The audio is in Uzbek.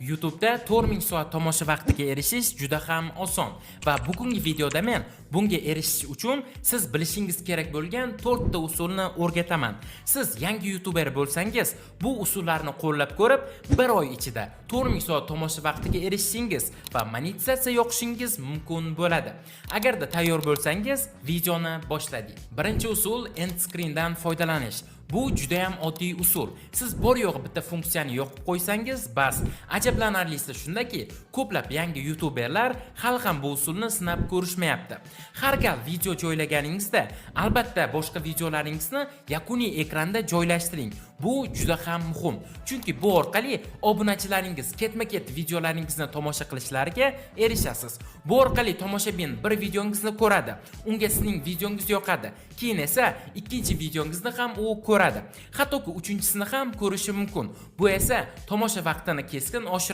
YouTube'da 4000 soat tomosha vaqtiga erishish juda ham oson va bugungi videoda men bunga erishish uchun siz bilishingiz kerak bo'lgan 4 ta usulni o'rgataman. Siz yangi YouTuber bo'lsangiz, bu usullarni qo'llab ko'rib, bir oy ichida 4000 soat tomosha vaqtiga erishishingiz va monetizatsiya yoqishingiz mumkin bo'ladi. Agarda tayyor bo'lsangiz, videoni boshladik. Birinchi usul end screendan foydalanish. Bu juda ham oddiy usul. Siz bor yo'g'i bitta funksiyani yoqib qo'ysangiz, bas. Ajablanarlisi shundaki, ko'plab yangi YouTuberlar hali ham bu usulni sinab ko'rishmayapti. Har gal video joylaganingizda, albatta boshqa videolaringizni yakuniy ekranda joylashtiring. Bu juda ham muhim. Chunki bu orqali obunachilaringiz ketma-ket videolaringizni tomosha qilishlariga erishasiz. Bu orqali tomoshabin bir videongizni ko'radi, unga sizning videongiz yoqadi. Keyin esa ikkinchi videongizni ham u ko'radi. Hattoki uchinchisini ham ko'rishi mumkin. Bu esa tomosha vaqtini keskin oshiradi.